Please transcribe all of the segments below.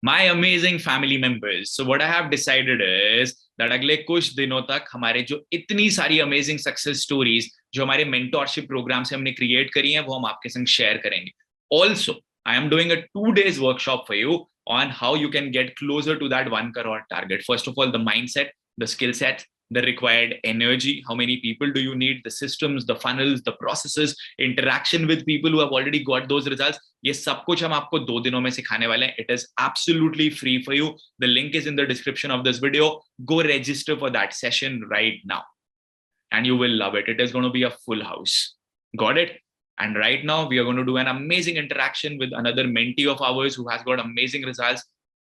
My amazing family members. So what I have decided is that अगले कुछ दिनों तक हमारे जो इतनी सारी amazing success stories जो हमारे mentorship program से हमने create करी हैं वो हम आपके संग share करेंगे. Also, I am doing a 2 days workshop for you on how you can get closer to that 1 crore target. First of all, the mindset, the skill set, the required energy, how many people do you need, the systems, the funnels, the processes, interaction with people who have already got those results. ये सब कुछ हम आपको 2 दिनों में सिखाने वाले हैं. It is absolutely free for you. The link is in the description of this video. Go register for that session right now and you will love it. It is going to be a full house. Got it? And right now we are going to do an amazing interaction with another mentee of ours who has got amazing results.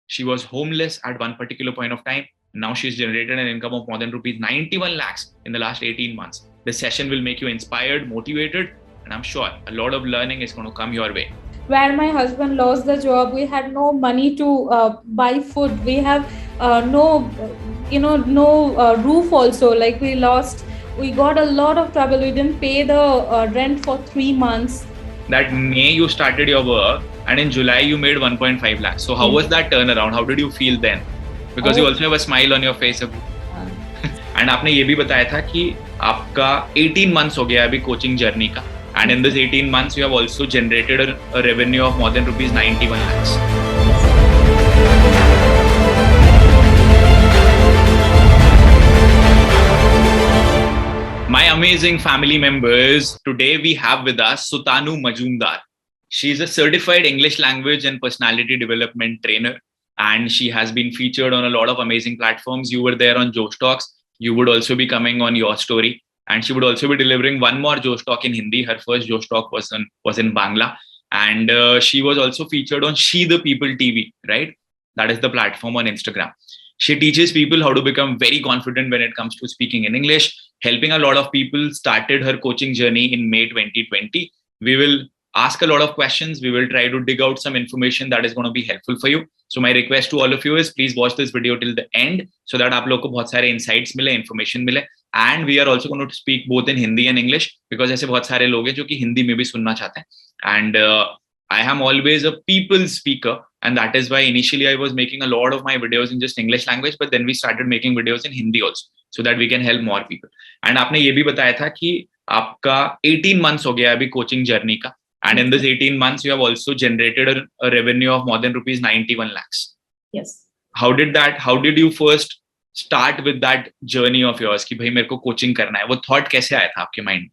She was homeless at one particular point of time. Now she's generated an income of more than rupees 91 lakhs in the last 18 months. This session will make you inspired, motivated, and I'm sure a lot of learning is going to come your way. Where my husband lost the job, we had no money to buy food. We have no roof also. Like we got a lot of trouble. We didn't pay the rent for 3 months. That May you started your work and in July you made 1.5 lakhs. So how was that turnaround? How did you feel then? Because you also have a smile on your face. And आपने ये भी बताया था कि आपका 18 months हो गया अभी coaching journey का. And in this 18 months, you have also generated a revenue of more than rupees 91 lakhs. My amazing family members, today we have with us Sutanu Majumdar. She is a certified English language and personality development trainer. And she has been featured on a lot of amazing platforms. You were there on Josh Talks. You would also be coming on Your Story. And she would also be delivering one more Josh Talk in Hindi. Her first Josh Talk was in Bangla. And she was also featured on She the People TV, right? That is the platform on Instagram. She teaches people how to become very confident when it comes to speaking in English. Helping a lot of people. Started her coaching journey in May 2020. We will ask a lot of questions. We will try to dig out some information that is going to be helpful for you. So my request to all of you is please watch this video till the end so that आप लोग को बहुत सारे insights मिले, information मिले. And we are also going to speak both in Hindi and English because ऐसे बहुत सारे लोग हैं जो कि हिंदी में भी सुनना चाहते हैं. And I am always a people speaker, and that is why initially I was making a lot of my videos in just English language, but then we started making videos in Hindi also so that we can help more people. And आपने ये भी बताया था कि आपका 18 months हो गया अभी coaching journey का. And in this 18 months, you have also generated a revenue of more than rupees 91 lakhs. Yes. How did you first start with that journey of yours कि भाई मेरे को coaching करना है? वो thought कैसे आया था आपके mind?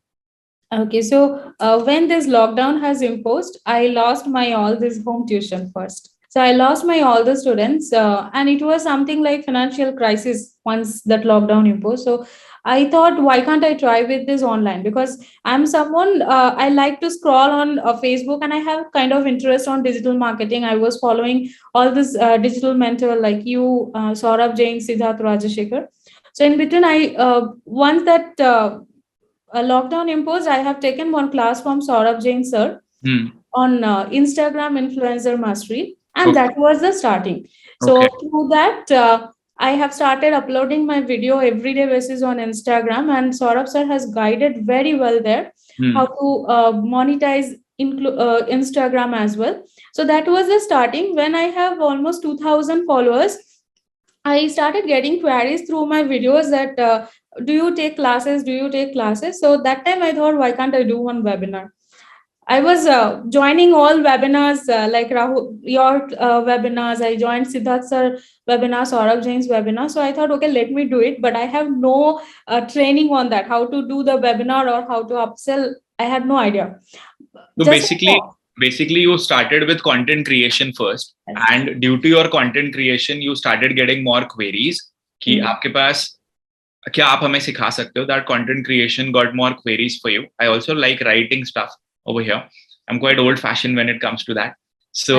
Okay, so when this lockdown has imposed, I lost my all this home tuition first. So I lost my all the students, and it was something like financial crisis once that lockdown imposed. So I thought, why can't I try with this online? Because I'm someone, I like to scroll on Facebook and I have kind of interest on digital marketing. I was following all this digital mentor like you, Saurabh Jain, Siddharth Rajashekar. So in between, once that lockdown imposed, I have taken one class from Saurabh Jain sir on Instagram influencer mastery. And that was the starting. So through that, I have started uploading my video everyday basis on Instagram, and Saurabh sir has guided very well there how to monetize Instagram as well. So that was the starting. When I have almost 2,000 followers, I started getting queries through my videos that do you take classes? Do you take classes? So that time I thought, why can't I do one webinar? I was joining all webinars like Rahul, your webinars. I joined Siddharth sir webinar, Saurabh Jain's webinar. So I thought, okay, let me do it. But I have no training on that, how to do the webinar or how to upsell. I had no idea. So basically you started with content creation first. Yes. And due to your content creation, you started getting more queries. कि आपके पास क्या आप हमें सिखा सकते हो? That content creation got more queries for you. I also like writing stuff. Over here, I'm quite old-fashioned when it comes to that. So,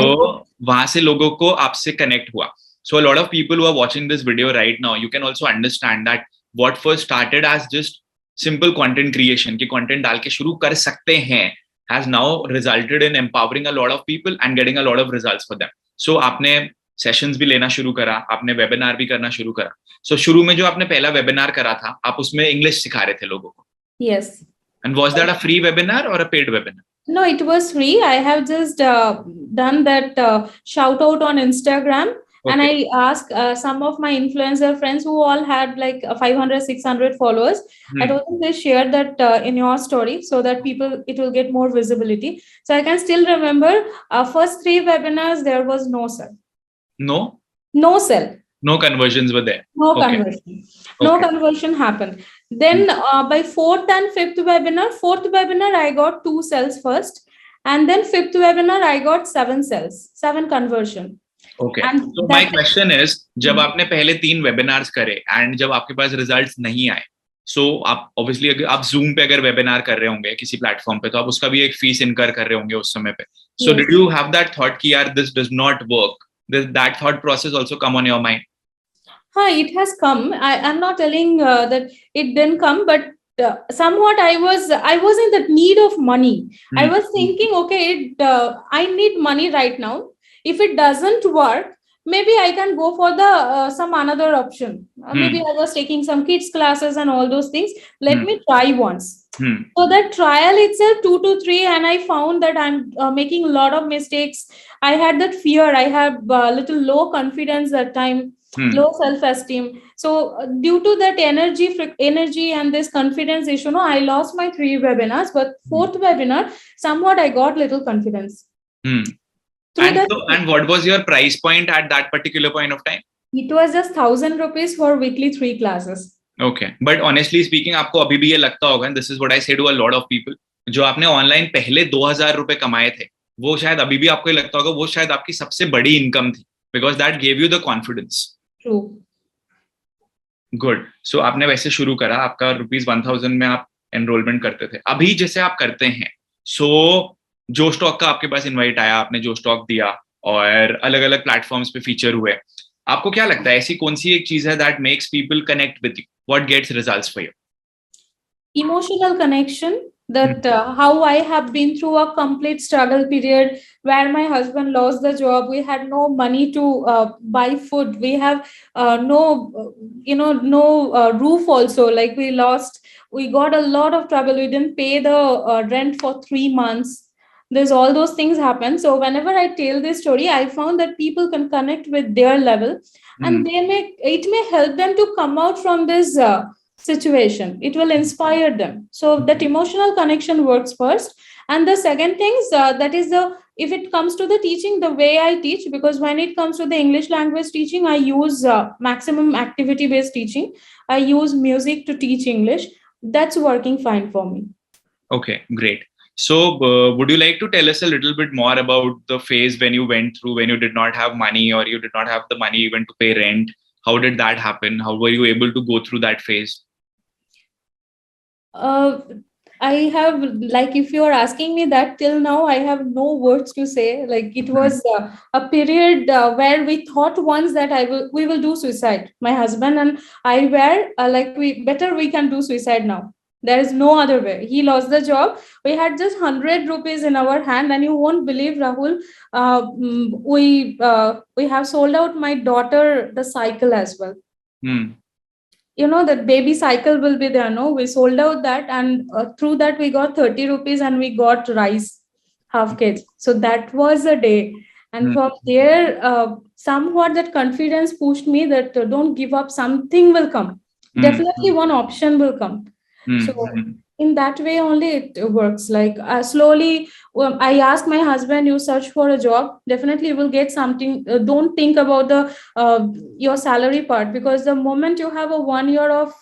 वहाँ से लोगों को आपसे connect हुआ. So, a lot of people who are watching this video right now, you can also understand that what first started as just simple content creation, कि content डाल के शुरू कर सकते हैं, has now resulted in empowering a lot of people and getting a lot of results for them. So, आपने sessions भी लेना शुरू करा, आपने webinar भी करना शुरू करा. So, शुरू में जो आपने पहला webinar करा था, आप उसमें English सिखा रहे थे लोगों को. Yes. And was that a free webinar or a paid webinar? No, it was free. I have just done that shout out on Instagram. And Okay. I asked some of my influencer friends who all had like 500, 600 followers. I Hmm. told them they share that in your story so that people, it will get more visibility. So I can still remember first three webinars, there was no sell. No, No sell. no conversions were there. No Okay. conversion. No Okay. conversion happened. Hmm. Then by fourth webinar, I got two cells first. And then fifth webinar, I got seven cells, seven conversion. Okay, And तो my that question is, जब time, आपने पहले 3 webinars करे and जब आपके पास results नहीं आए, सो आप ऑब्वियसली अगर आप जूम पे अगर वेबिनार कर रहे होंगे किसी प्लेटफॉर्म पे, तो आप उसका भी एक फीस इनकर कर रहे होंगे उस समय पे. सो yes. Did you have that thought कि यार this does not work, that thought process also come on your mind? It has come. I'm not telling that it didn't come, but somewhat I was in the need of money. I was thinking, okay, I need money right now. If it doesn't work, maybe I can go for the some another option. Maybe I was taking some kids classes and all those things. Let me try once. So that trial itself, 2 to 3, and I found that I'm making a lot of mistakes. I had that fear. I have little low confidence that time, low self-esteem. So due to that energy and this confidence issue, no, I lost my 3 webinars. But fourth webinar, somewhat I got little confidence. Through And that, so, and what was your price point at that particular point of time? it was just 1,000 rupees for weekly 3 classes. Okay, but honestly speaking आपको अभी भी ये लगता होगा, this is what I say to a lot of people, जो आपने online पहले 2,000 रुपए कमाए थे, वो शायद अभी भी आपको ये लगता होगा वो शायद आपकी सबसे बड़ी इनकम थी, because that gave you the confidence. True. Good. So आपने वैसे शुरू करा, आपका ₹1,000 में आप एनरोलमेंट करते थे. अभी जैसे आप करते हैं, सो जो स्टॉक का आपके पास इनवाइट आया, आपने जो स्टॉक दिया और अलग अलग प्लेटफॉर्म्स पे फीचर हुए, आपको क्या लगता है ऐसी कौन सी एक चीज है that makes people connect with you? What gets results for you? Emotional connection, that how I have been through a complete struggle period where my husband lost the job. We had no money to buy food. We have no no roof also. Like we got a lot of trouble. We didn't pay the rent for 3 months. There's all those things happen. So whenever I tell this story, I found that people can connect with their level, and it may help them to come out from this situation. It will inspire them. So that emotional connection works first. And the second things, that is the, if it comes to the teaching, the way I teach, because when it comes to the English language teaching, I use maximum activity based teaching. I use music to teach English. That's working fine for me. Okay, great. So would you like to tell us a little bit more about the phase when you went through, when you did not have money or you did not have the money even to pay rent? How did that happen? How were you able to go through that phase? I have, like, if you are asking me that, till now I have no words to say. Like, it was a period where we thought once that we will do suicide. My husband and I were like, we can do suicide now. There is no other way. He lost the job. We had just 100 rupees in our hand, and you won't believe, Rahul. We have sold out my daughter the cycle as well. That baby cycle will be there. No, we sold out that, and through that we got 30 rupees and we got rice, half kg. So that was a day. And from there, somewhat that confidence pushed me that don't give up, something will come. Definitely one option will come. So in that way only it works. Like slowly, I asked my husband, you search for a job, definitely you will get something. Don't think about the your salary part, because the moment you have a 1 year of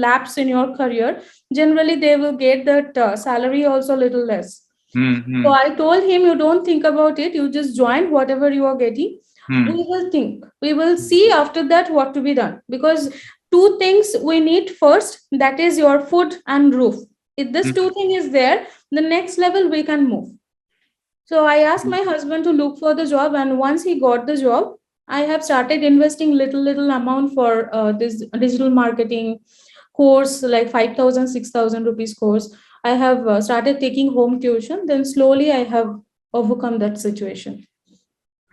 lapse in your career, generally they will get that salary also little less. So I told him, you don't think about it, you just join whatever you are getting. We will think, we will see after that what to be done, because 2 things we need first, that is your food and roof. If this 2 thing is there, the next level we can move. So I asked my husband to look for the job, and once he got the job, I have started investing little amount for this digital marketing course, like 5,000, 6,000 rupees course. I have started taking home tuition. Then slowly I have overcome that situation.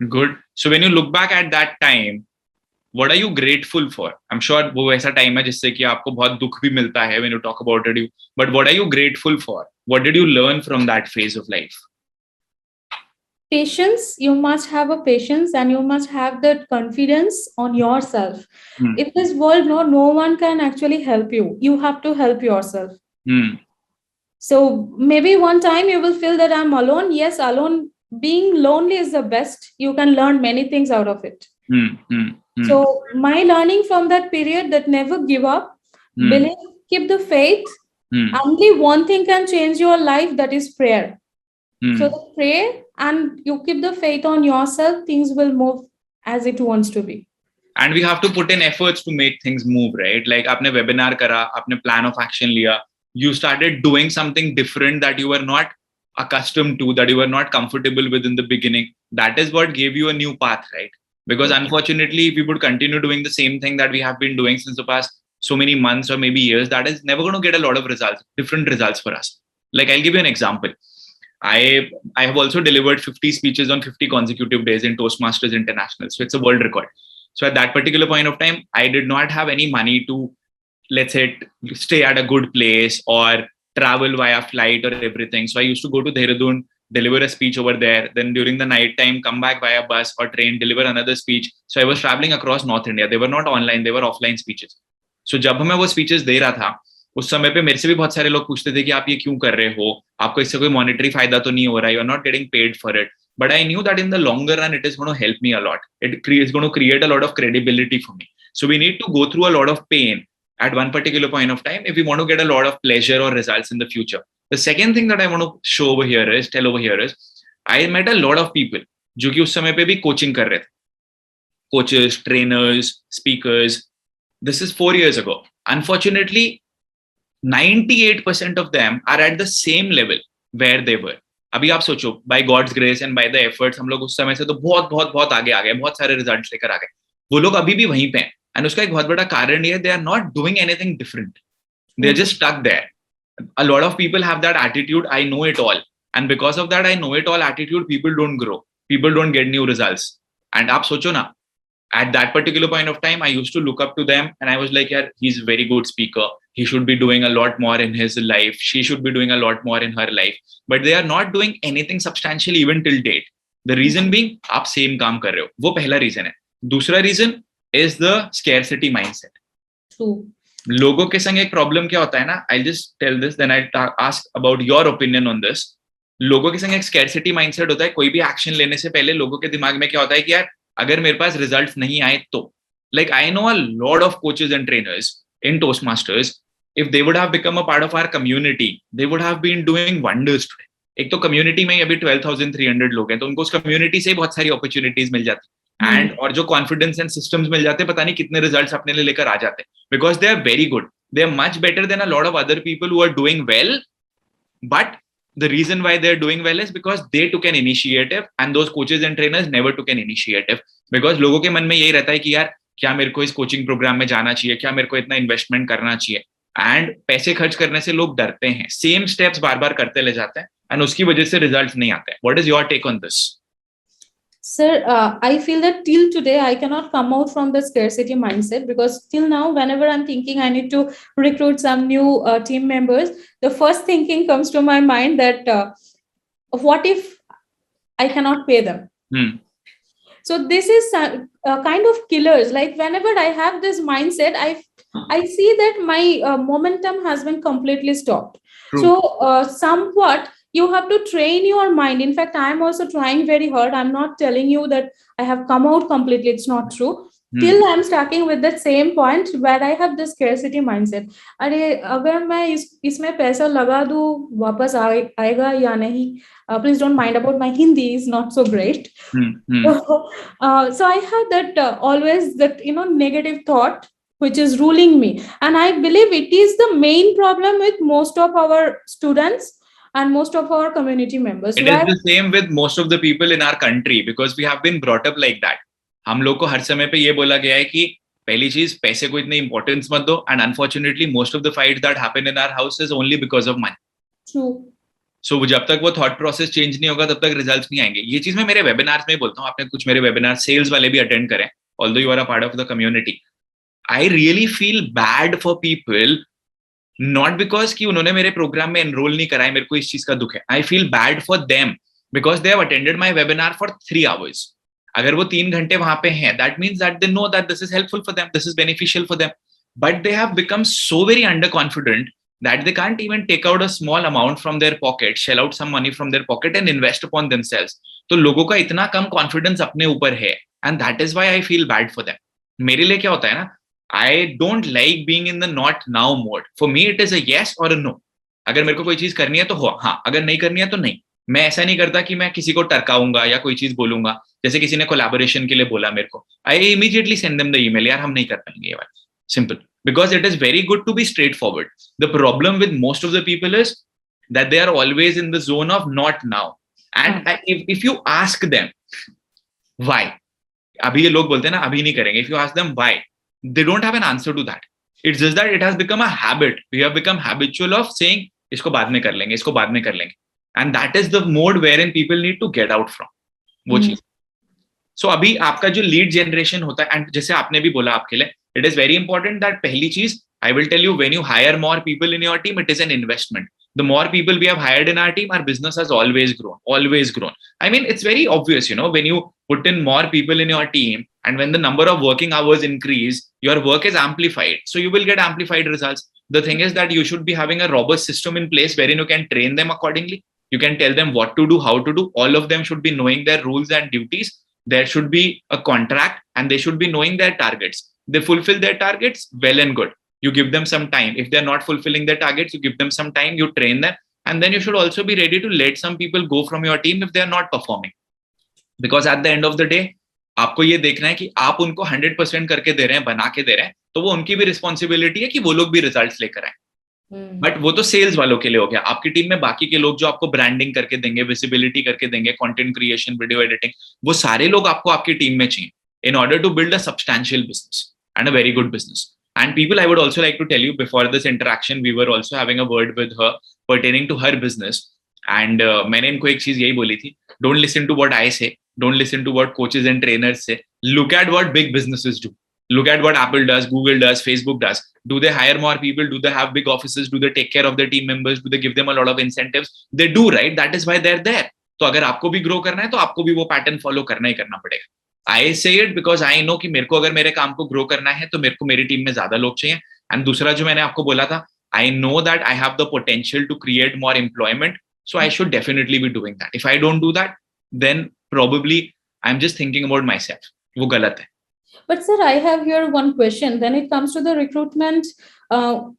Good. So when you look back at that time, what are you grateful for? I'm sure वो वैसा time है जिससे कि आपको बहुत दुख भी मिलता है when you talk about it, but what are you grateful for? What did you learn from that phase of life? Patience. You must have a patience, and you must have that confidence on yourself. In this world, no one can actually help you. You have to help yourself. So maybe one time you will feel that I'm alone. Yes, alone, being lonely is the best. You can learn many things out of it. So my learning from that period, that never give up, believe, keep the faith. Only one thing can change your life, that is prayer. So pray and you keep the faith on yourself, things will move as it wants to be. And we have to put in efforts to make things move, right? Like आपने webinar करा, आपने plan of action लिया, you started doing something different that you were not accustomed to, that you were not comfortable with in the beginning. That is what gave you a new path, right? Because unfortunately, if we would continue doing the same thing that we have been doing since the past so many months or maybe years, that is never going to get a lot of results, different results for us. Like I'll give you an example. I have also delivered 50 speeches on 50 consecutive days in Toastmasters International. So it's a world record. So at that particular point of time, I did not have any money to, let's say, stay at a good place or travel via flight or everything. So I used to go to Dehradun, deliver a speech over there. Then during the night time, come back via bus or train, deliver another speech. So I was traveling across North India. They were not online, they were offline speeches. So जब मैं वो speeches दे रहा था, उस समय पे मेरे से भी बहुत सारे लोग पूछते थे कि आप ये क्यों कर रहे हो, आपको इससे कोई मॉनेटरी फायदा तो नहीं हो रहा है, you are not getting paid for it. But I knew that in the longer run, it is going to help me a lot. It's going to create a lot of credibility for me. So we need to go through a lot of pain at one particular point of time if we want to get a lot of pleasure or results in the future. The second thing that I want to tell over here is, I met a lot of people जो कि उस समय पे भी coaching कर रहे थे. Coaches, trainers, speakers. This is 4 years ago. Unfortunately, 98% of them are at the same level where they were. अभी आप सोचो, by God's grace and by the efforts, हम लोग उस समय से तो बहुत बहुत बहुत आगे आ गए, बहुत सारे रिजल्ट्स लेकर आ गए. वो लोग अभी भी वहीं पे हैं. एंड उसका एक बहुत बड़ा कारण ये है, they are not doing anything different. They are just stuck there. A lot of people have that attitude, I know it all. And because of that I know it all attitude, people don't grow. People don't get new results. And आप सोचो ना, at that particular point of time, I used to look up to them and I was like, yeah, he's a very good speaker. He should be doing a lot more in his life. She should be doing a lot more in her life. But they are not doing anything substantial even till date. The reason being, आप same काम कर रहे हो. वो पहला reason है. दूसरा reason is the scarcity mindset. True. लोगों के संग एक problem क्या होता है ना? I'll just tell this, then I'll ask about your opinion on this. लोगों के संग एक scarcity mindset होता है. कोई भी action लेने से पहले लोगों के दिमाग में क्या होता है कि यार अगर मेरे पास रिजल्ट्स नहीं आए तो, like I know a lot of coaches and trainers in Toastmasters, if they would have become a part of our community, they would have been doing wonders today. एक तो community में अभी 12,300 लोग हैं, तो उनको उस community से बहुत सारी opportunities मिल जाती हैं, and और जो confidence and systems मिल जाते हैं, पता नहीं कितने results अपने लिए लेकर आ जाते हैं, because they are very good. They are much better than a lot of other people who are doing well, but the reason why they're doing well is because they took an initiative, and those coaches and trainers never took an initiative. Because लोगों के मन में यही रहता है कि यार क्या मेरे को इस कोचिंग प्रोग्राम में जाना चाहिए, क्या मेरे को इतना इन्वेस्टमेंट करना चाहिए, एंड पैसे खर्च करने से लोग डरते हैं, सेम स्टेप्स बार बार करते ले जाते हैं, एंड उसकी वजह से रिजल्ट्स नहीं आते हैं. What is your take on this? Sir, I feel that till today I cannot come out from the scarcity mindset, because till now whenever I'm thinking I need to recruit some new team members, the first thinking comes to my mind that what if I cannot pay them? So this is kind of killers. Like whenever I have this mindset, I see that my momentum has been completely stopped. True. So somewhat you have to train your mind. In fact, I am also trying very hard. I'm not telling you that I have come out completely. It's not true. Till I'm starting with that same point where I have this scarcity mindset. अरे अगर मैं इसमें पैसा लगा दूँ, वापस आएगा या नहीं? Please don't mind about my Hindi is not so great. So I have that always that negative thought which is ruling me, and I believe it is the main problem with most of our students and most of our community members. It is the same with most of the people in our country, because we have been brought up like that. हम लोग को हर समय पे ये बोला गया है कि पहली चीज पैसे को इतनी इंपॉर्टेंस मत दो, and unfortunately most of the fights that happen in our house is only because of money. True. So जब तक वो थॉट प्रोसेस चेंज नहीं होगा तब तक रिजल्ट्स नहीं आएंगे. ये चीज मैं मेरे वेबिनार्स में बोलता हूँ. आपने कुछ मेरे वेबिनार सेल्स वाले भी अटेंड करें, although you are a part of the community. I really feel bad for people, not because कि उन्होंने मेरे प्रोग्राम में एनरोल नहीं कराया, मेरे को इस चीज का दुख है. I feel bad for them because they have attended my webinar for 3 hours. अगर वो 3 घंटे वहां पे हैं, that means that they know that this is helpful for them, this is beneficial for them. But they have become so very underconfident that they can't even take out a small amount from their pocket, shell out some money from their pocket and invest upon themselves. तो लोगों का इतना कम confidence अपने ऊपर है, and that is why I feel bad for them. मेरे लिए क्या होता है ना, I don't like being in the not now mode. For me, it is a yes or a no. अगर मेरे को कोई चीज करनी है तो हो, हाँ, अगर नहीं करनी है तो नहीं. मैं ऐसा नहीं करता कि मैं किसी को टरकाऊंगा या कोई चीज बोलूंगा. जैसे किसी ने कोलैबोरेशन के लिए बोला मेरे को, I immediately send them the email, यार हम नहीं कर पाएंगे ये वाला. Simple. Because it is very good to be straightforward. The problem with most of the people is that they are always in the zone of not now. And if you ask them why, अभी ये लोग बोलते हैं ना अभी नहीं करेंगे, if you ask them why, they don't have an answer to that. It's just that it has become a habit. We have become habitual of saying इसको बाद में कर लेंगे, इसको बाद में कर लेंगे. And that is the mode wherein people need to get out from. वो चीज. So अभी आपका जो lead generation होता है, and जैसे आपने भी बोला आपके लिए, it is very important that पहली चीज, I will tell you, when you hire more people in your team, it is an investment. The more people we have hired in our team, our business has always grown, always grown. I mean, it's very obvious, you know, when you put in more people in your team and when the number of working hours increase, your work is amplified. So you will get amplified results. The thing is that you should be having a robust system in place wherein you can train them accordingly. You can tell them what to do, how to do. All of them should be knowing their rules and duties. There should be a contract and they should be knowing their targets. They fulfill their targets, well and good. You give them some time. If they're not fulfilling their targets, you give them some time, you train them. And then you should also be ready to let some people go from your team if they're not performing. Because at the end of the day, आपको ये देखना है कि आप उनको 100% करके दे रहे हैं, बना के दे रहे हैं, तो वो उनकी भी रिस्पॉन्सिबिलिटी है कि वो लोग भी रिजल्ट्स लेकर आए. बट वो तो सेल्स वालों के लिए हो गया. आपकी टीम में बाकी के लोग जो आपको ब्रांडिंग करके देंगे, विजिबिलिटी करके देंगे, कंटेंट क्रिएशन, वीडियो एडिटिंग, वो सारे लोग आपको आपकी टीम में चाहिए in order to build a substantial business and a very good business. And people, I would also like to tell you, before this interaction, we were also having a word with her pertaining to her business. And मैंने इनको एक चीज यही बोली थी, don't listen to what I say, don't listen to what coaches and trainers say. Look at what big businesses do. Look at what Apple does, Google does, Facebook does. Do they hire more people? Do they have big offices? Do they take care of their team members? Do they give them a lot of incentives? They do, right? That is why they're there. तो अगर आपको भी grow करना है तो आपको भी वो पैटर्न फॉलो करना ही करना पड़ेगा. I say it because I know कि मेरे को अगर मेरे काम को ग्रो करना है तो मेरे को मेरी टीम में ज्यादा लोग चाहिए. एंड दूसरा जो मैंने आपको बोला था, I know that I have the potential to create more employment, so I should definitely be doing that. If I don't do that, then probably I'm just thinking about myself. वो गलत है. But sir, I have here one question. When it comes to the recruitment,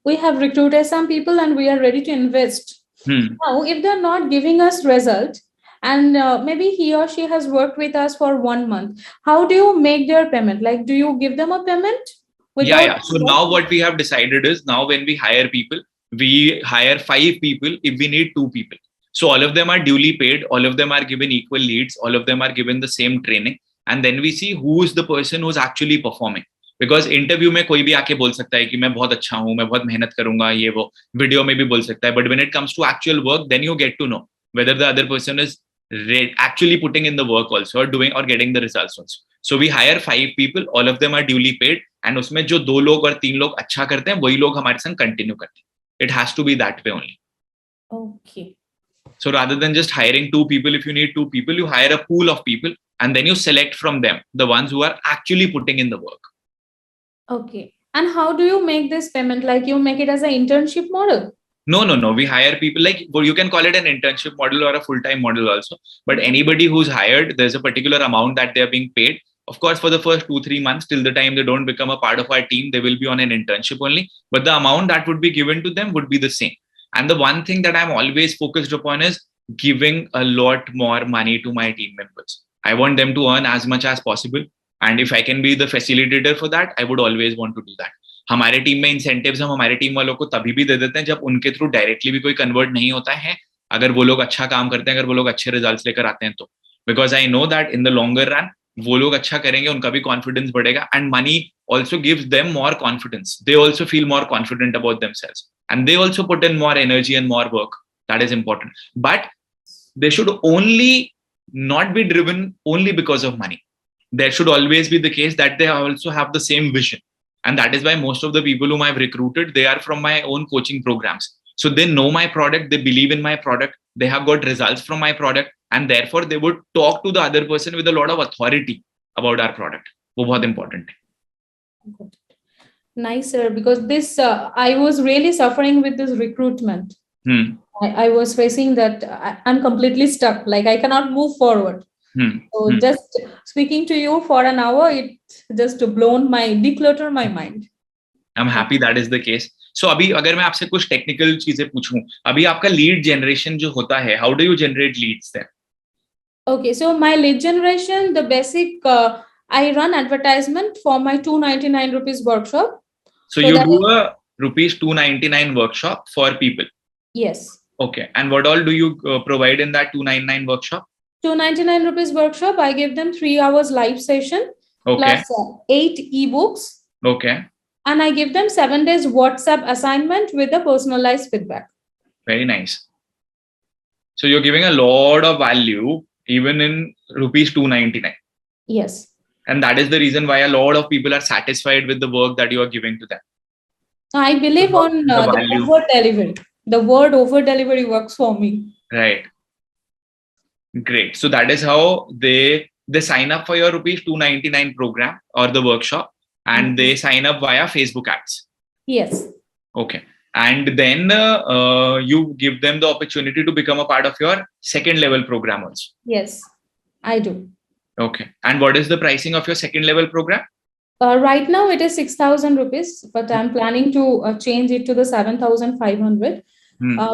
we have recruited some people and we are ready to invest. Now, if they're not giving us result, and maybe he or she has worked with us for 1 month, how do you make their payment? Like, do you give them a payment? Yeah. So now what we have decided is, now when we hire people, we hire 5 people if we need 2 people. So all of them are duly paid, all of them are given equal leads, all of them are given the same training, and then we see who is the person who's actually performing. Because interview में कोई भी आके बोल सकता है कि मैं बहुत अच्छा हूँ, मैं बहुत मेहनत करूंगा, ये वो वीडियो में भी बोल सकता है, but when it comes to actual work, then you get to know whether the other person is actually putting in the work also, or doing or getting the results also. So we hire 5 people, all of them are duly paid, and उसमें जो 2 लोग और 3 लोग अच्छा करते हैं, वही लोग हमारे संग कंटिन्यू करते हैं. It has to be that way only. Okay. So rather than just hiring 2 people, if you need 2 people, you hire a pool of people and then you select from them the ones who are actually putting in the work. Okay. And how do you make this payment? Like, you make it as an internship model? No. We hire people, like, well, you can call it an internship model or a full-time model also. But anybody who's hired, there's a particular amount that they're being paid. Of course, for the first 2-3 months, till the time they don't become a part of our team, they will be on an internship only. But the amount that would be given to them would be the same. And the one thing that I'm always focused upon is giving a lot more money to my team members. I want them to earn as much as possible. And if I can be the facilitator for that, I would always want to do that. हमारे team में incentives हम हमारे team वालों को तभी भी दे देते हैं जब उनके थ्रू डायरेक्टली भी कोई कन्वर्ट नहीं होता है, अगर वो लोग अच्छा काम करते हैं, अगर वो लोग अच्छे रिजल्ट्स लेकर आते हैं तो. Because I know that in the longer run वो लोग अच्छा करेंगे, उनका भी कॉन्फिडेंस बढ़ेगा, and money also gives them more confidence. They also feel more confident about themselves and they also put in more energy and more work. That is important. But they should only not be driven only because of money. there should always be the case that they also have the same vision. And that is why most of the people whom I've recruited, they are from my own coaching programs. So they know my product, they believe in my product, they have got results from my product, and therefore they would talk to the other person with a lot of authority about our product. वो बहुत important है. Nice, sir. Because this, I was really suffering with this recruitment. I was facing that I'm completely stuck. Like I cannot move forward. So just speaking to you for an hour, it just declutter my mind. I'm happy that is the case. So अभी अगर मैं आपसे कुछ technical चीजें पूछूं, अभी आपका lead generation जो होता है, how do you generate leads there? Okay, so my lead generation, the basic, I run advertisement for my 299 rupees workshop. So you do a rupees 299 workshop for people? Yes. Okay. And what all do you provide in that 299 workshop? 299 rupees workshop, I give them 3 hours live session, okay, plus 8 ebooks. Okay. And I give them 7 days WhatsApp assignment with a personalized feedback. Very nice. So you're giving a lot of value even in rupees 299. Yes. And that is the reason why a lot of people are satisfied with the work that you are giving to them. I believe on the over delivery. The word over delivery works for me. Right. Great. So that is how they sign up for your rupees 299 program or the workshop, and they sign up via Facebook ads. Yes. Okay. And then you give them the opportunity to become a part of your second level program also. Yes, I do. Okay. And what is the pricing of your second level program? Right now it is 6,000 rupees, but I'm planning to change it to the 7,500.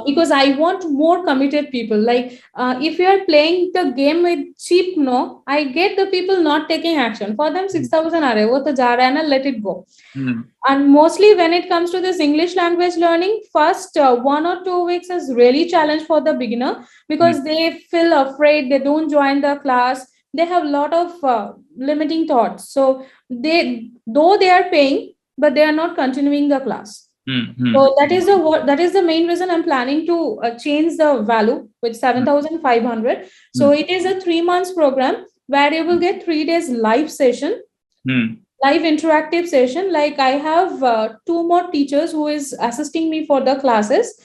Because I want more committed people. Like if you are playing the game with cheap, no, I get the people not taking action. For them, 6,000 are wo to ja raha hai na, let it go. And mostly when it comes to this English language learning, first 1 or 2 weeks is really challenge for the beginner, because they feel afraid, they don't join the class, they have a lot of limiting thoughts. So though they are paying, but they are not continuing the class. So that is the main reason I'm planning to change the value with 7,500. So it is a 3 months program where you will get 3 days live session, live interactive session. Like I have 2 more teachers who is assisting me for the classes.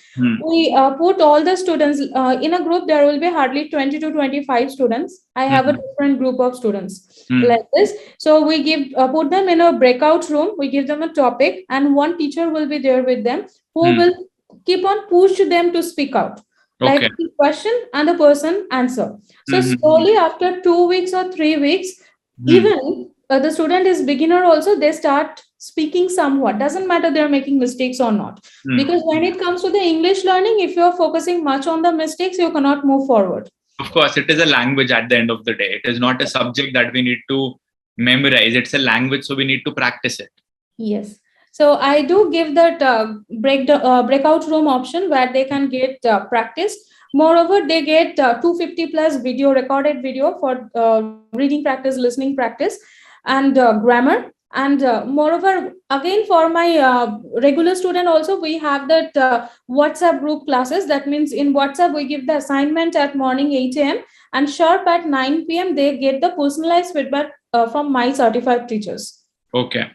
We put all the students in a group. There will be hardly 20 to 25 students. I have a different group of students like this. So we put them in a breakout room. We give them a topic, and one teacher will be there with them who will keep on push them to speak out. Like the question and the person answer. So slowly after 2 weeks or 3 weeks, even the student is beginner also, they start speaking somewhat. Doesn't matter they're making mistakes or not. Because when it comes to the English learning, if you're focusing much on the mistakes, you cannot move forward. Of course, it is a language at the end of the day. It is not a subject that we need to memorize. It's a language, so we need to practice it. Yes. So I do give that breakout room option where they can get practice. Moreover, they get 250 plus recorded video for reading practice, listening practice, and grammar. And moreover, again, for my regular student also, we have that WhatsApp group classes. That means in WhatsApp, we give the assignment at morning 8 a.m. and sharp at 9 p.m. they get the personalized feedback from my certified teachers. Okay.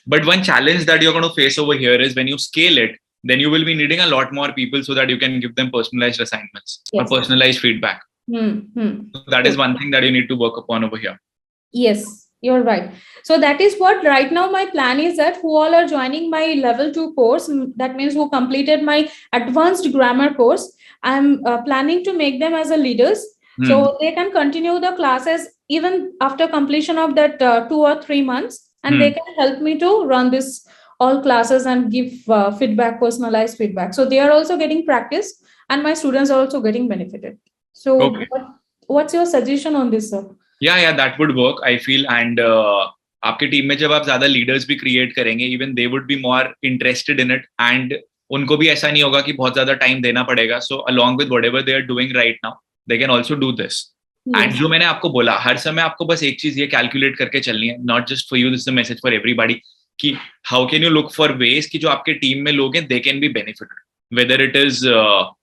But one challenge that you're going to face over here is when you scale it, then you will be needing a lot more people so that you can give them personalized assignments or personalized feedback. So that is one thing that you need to work upon over here. Yes, you're right. So that is what right now my plan is, that who all are joining my level 2 course, that means who completed my advanced grammar course, I'm planning to make them as a leaders. So they can continue the classes even after completion of that 2 or 3 months. And they can help me to run this all classes and give feedback, personalized feedback. So they are also getting practice and my students are also getting benefited. So what's your suggestion on this, sir? Yeah, that would work, I feel. And आपके team में जब आप ज़्यादा leaders भी create करेंगे, even they would be more interested in it. And उनको भी ऐसा नहीं होगा कि बहुत ज़्यादा time देना पड़ेगा. So along with whatever they are doing right now, they can also do this. And जो मैंने आपको बोला, हर समय आपको बस एक चीज ये कैलकुलेट करके चलनी है, not just for you, this is a message for everybody, कि how can you look for ways कि जो आपके टीम में लोग हैं they can be benefited, whether it is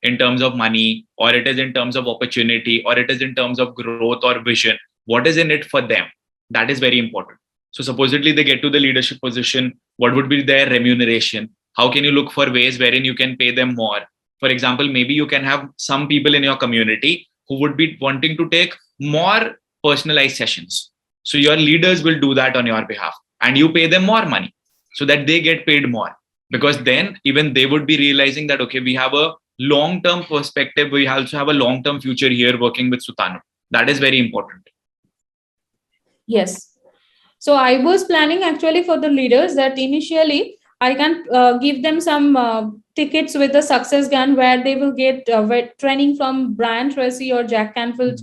in terms of money or it is in terms of opportunity or it is in terms of growth or vision. What is in it for them? That is very important. So supposedly they get to the leadership position. What would be their remuneration? How can you look for ways wherein you can pay them more? For example, maybe you can have some people in your community who would be wanting to take more personalized sessions. So your leaders will do that on your behalf and you pay them more money so that they get paid more. Because then even they would be realizing that, okay, we have a long-term perspective. We also have a long-term future here working with Sutanu. That is very important. Yes. So I was planning actually for the leaders that initially I can give them some tickets with the success gun where they will get training from Brian Tracy or Jack Canfield.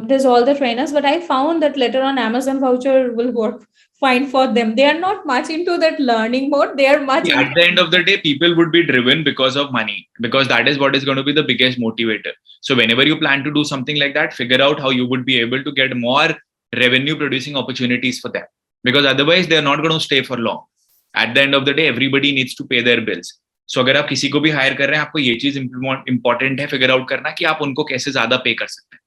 There's all the trainers, but I found that later on Amazon voucher will work fine for them. They are not much into that learning mode. They are much at the end of the day, people would be driven because of money, because that is what is going to be the biggest motivator. So whenever you plan to do something like that, figure out how you would be able to get more revenue producing opportunities for them, because otherwise they are not going to stay for long. At the end of the day, everybody needs to pay their bills. So अगर आप किसी को भी higher कर रहे हैं, आपको ये चीज इंपॉर्टेंट है फिगर आउट करना कि आप उनको कैसे ज्यादा पे कर सकते हैं.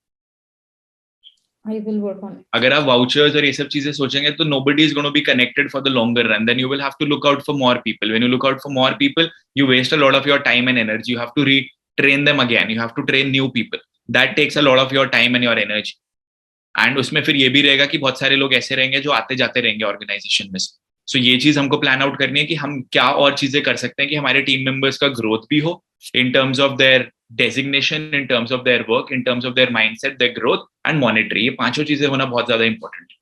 I will work on it. अगर आप वाउचर्स और ये सब चीजें सोचेंगे तो nobody is going to be connected for the longer run. Then you will have to look out for more people. When you look out for more people, you waste a lot of your time and energy. You have to retrain them again. You have to train new people. That takes a lot of your time and your energy. And उसमें फिर ये भी रहेगा कि बहुत सारे लोग ऐसे रहेंगे जो आते जाते रहेंगे ऑर्गेनाइजेशन में. सो ये चीज हमको प्लान आउट करनी है कि हम क्या और चीजें कर सकते हैं कि हमारे टीम मेंबर्स का ग्रोथ भी हो in terms of their designation, in terms of their work, in terms of their mindset, their growth and monetary. ये पांचों चीजें होना बहुत ज्यादा important है.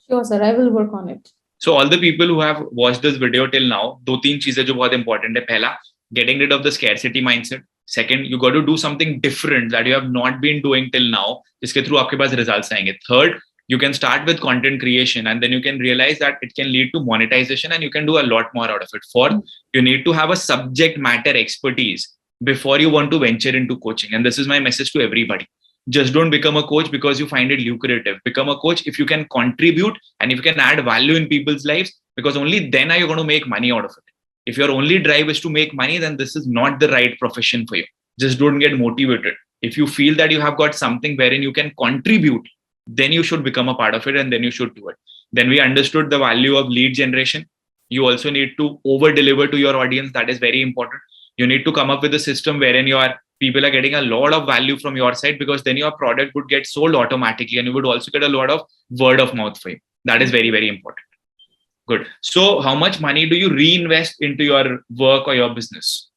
Sure, sir. I will work on it. So all the people who have watched this video till now, दो तीन चीजें जो बहुत important है. पहला, getting rid of the scarcity mindset. Second, you got to do something different that you have not been doing till now, जिसके through आपके पास results आएंगे. Third, you can start with content creation and then you can realize that it can lead to monetization and you can do a lot more out of it. Fourth, you need to have a subject matter expertise before you want to venture into coaching. And this is my message to everybody. Just don't become a coach because you find it lucrative. Become a coach if you can contribute and if you can add value in people's lives, because only then are you going to make money out of it. If your only drive is to make money, then this is not the right profession for you. Just don't get motivated. If you feel that you have got something wherein you can contribute, then you should become a part of it and then you should do it. Then we understood the value of lead generation. You also need to over deliver to your audience. That is very important. You need to come up with a system wherein your people are getting a lot of value from your side, because then your product would get sold automatically and you would also get a lot of word of mouth for you. That is very, very important. Good. So how much money do you reinvest into your work or your business?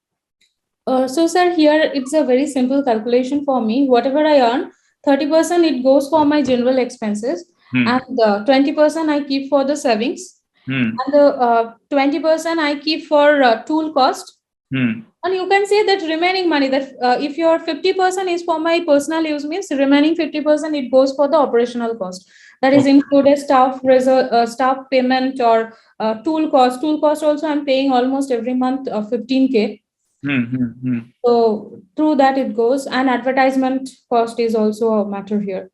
So sir, here it's a very simple calculation for me. Whatever I earn, 30% it goes for my general expenses, and 20% I keep for the savings, and the 20% I keep for tool cost. And you can say that remaining money, that if your 50% is for my personal use, means remaining 50% it goes for the operational cost. That is included staff staff payment or tool cost. Tool cost also I'm paying almost every month 15K. So through that it goes, and advertisement cost is also a matter here.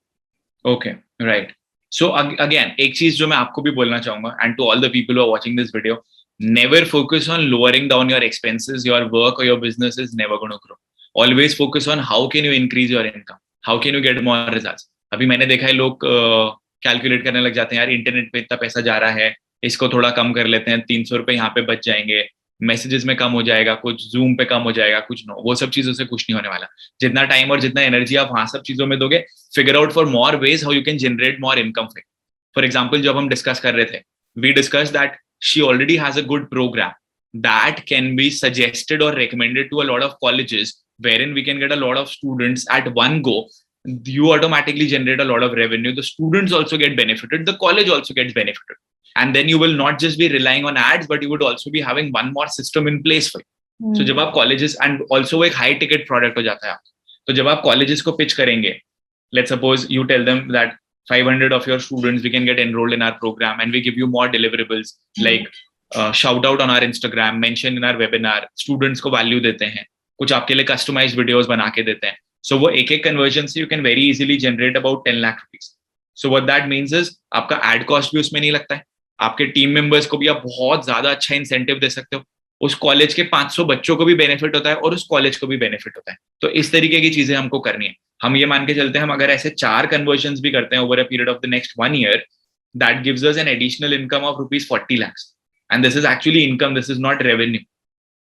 Okay, right. So again, एक चीज जो मैं आपको भी बोलना चाहूंगा, and to all the people who are watching this video, never focus on lowering down your expenses. Your work or your business is never going to grow. Always focus on how can you increase your income, how can you get more results. अभी मैंने देखा है लोग calculate करने लग जाते हैं, यार इंटरनेट पे इतना पैसा जा रहा है, इसको थोड़ा कम कर लेते हैं, 300 रुपए यहाँ पे बच जाएंगे, मैसेजेस में कम हो जाएगा, कुछ जूम पे कम हो जाएगा, कुछ नो, वो सब चीजों से कुछ नहीं होने वाला. जितना टाइम और जितना एनर्जी आप वहां सब चीजों में दोगे, figure out for more ways how you can generate more income. For example, जब हम डिस्कस कर रहे थे, we discuss that she already has a good program that can be suggested or recommended to a lot of colleges, wherein we can get a lot of students at one go. You automatically generate a lot of revenue. The students also get benefited. The college also gets benefited. And then you will not just be relying on ads, but you would also be having one more system in place for you. So जब आप colleges, and also एक high ticket product हो जाता है, तो जब आप colleges को pitch करेंगे, let's suppose you tell them that 500 of your students we can get enrolled in our program and we give you more deliverables like shout out on our Instagram, mention in our webinar, students को value देते हैं, कुछ आपके लिए customized videos बना के देते हैं. So वो एक एक conversion से you can very easily generate about 10 lakh rupees. So what that means is आपका ad cost भी उसमें नहीं लगता है, आपके team members को भी आप बहुत ज्यादा अच्छा incentive दे सकते हो. उस कॉलेज के 500 बच्चों को भी बेनिफिट होता है और उस कॉलेज को भी बेनिफिट होता है. तो इस तरीके की चीजें हमको करनी है. हम ये मान के चलते हैं हम अगर ऐसे 4 कन्वर्जन भी करते हैं over a period of the next 1 year, that gives us an additional income of ₹40 lakhs. And this is actually income, this is not revenue,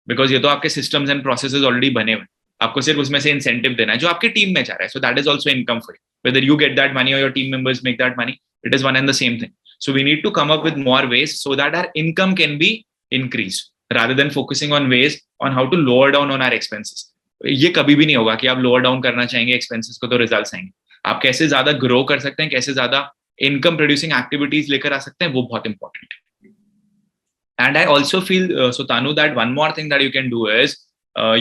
because ये तो आपके सिस्टम्स एंड प्रोसेसेस ऑलरेडी बने हुए. आपको सिर्फ उसमें से इंसेंटिव देना है जो आपकी टीम में जा रहा है. So that is also income for you, whether you get that money और your team members make that money, it is one and the same thing. So we need to come up with more ways so that our income can be increased rather than focusing on ways on how to lower down on our expenses. ये कभी भी नहीं होगा कि आप lower down करना चाहेंगे expenses को तो results आएंगे. आप कैसे ज्यादा grow कर सकते हैं, कैसे ज्यादा income producing activities लेकर आ सकते हैं, वो बहुत important है. And I also feel, Sutanu, that one more thing that you can do is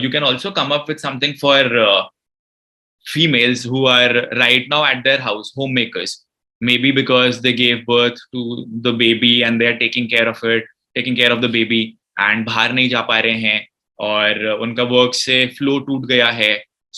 you can also come up with something for females who are right now at their house, homemakers. Maybe because they gave birth to the baby and they are taking care of it, taking care of the baby, and बाहर नहीं जा पा रहे हैं और उनका work से flow टूट गया है.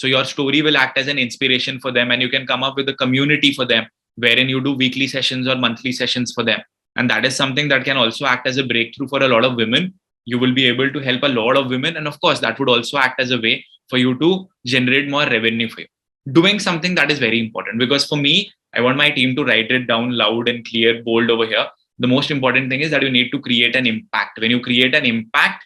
So your story will act as an inspiration for them, and you can come up with a community for them wherein you do weekly sessions or monthly sessions for them. And that is something that can also act as a breakthrough for a lot of women. You will be able to help a lot of women, and of course that would also act as a way for you to generate more revenue for you. Doing something that is very important, because for me, I want my team to write it down loud and clear, bold over here. The most important thing is that you need to create an impact. When you create an impact,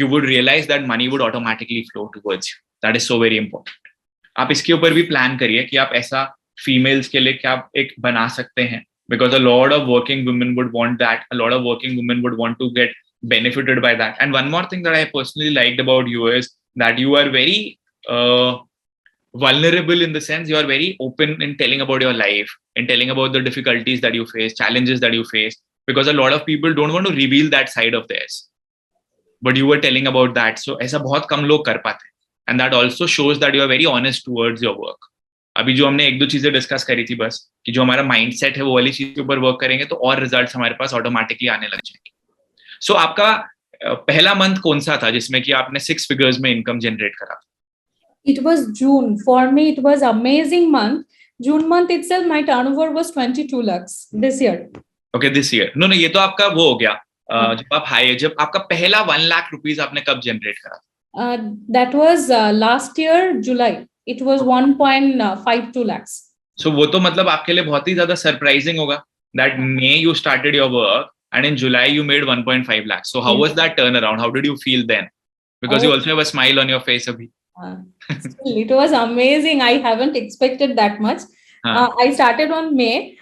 you would realize that money would automatically flow towards you. That is so very important. आप इसके ऊपर भी plan करिए कि आप ऐसा females के लिए क्या एक बना सकते हैं, because a lot of working women would want that. A lot of working women would want to get benefited by that. And one more thing that I personally liked about you is that you are very vulnerable, in the sense you are very open in telling about your life and telling about the difficulties that you face, challenges that you face, because a lot of people don't want to reveal that side of theirs, but you were telling about that. So ऐसा बहुत कम लोग कर पाते हैं, and that also shows that you are very honest towards your work. अभी जो हमने एक दो चीजें डिस्कस करी थी बस, कि जो हमारा माइंडसेट है वो वाली चीज के ऊपर वर्क करेंगे तो और रिजल्ट्स हमारे पास ऑटोमेटिकली आने लग जाएंगे. सो आपका पहला मंथ कौन सा था जिसमें कि आपने 6 फिगर्स में इनकम जनरेट करा? It was June. For me, it was amazing month. June month itself, my turnover was 22 lakhs this year. Okay, this year. No, ये तो आपका वो हो गया. जब आपका पहला 1 लाख रुपीस आपने कब जनरेट करा? That was last year, July. It was 1.52 lakhs. So वो तो मतलब आपके लिए बहुत ही ज्यादा सरप्राइजिंग होगा. That May you started your work and in July you made 1.5 lakhs. So how was that turnaround? How did you feel then? Because you also have a smile on your face abhi. Still, it was amazing. I haven't expected that much. I started on May.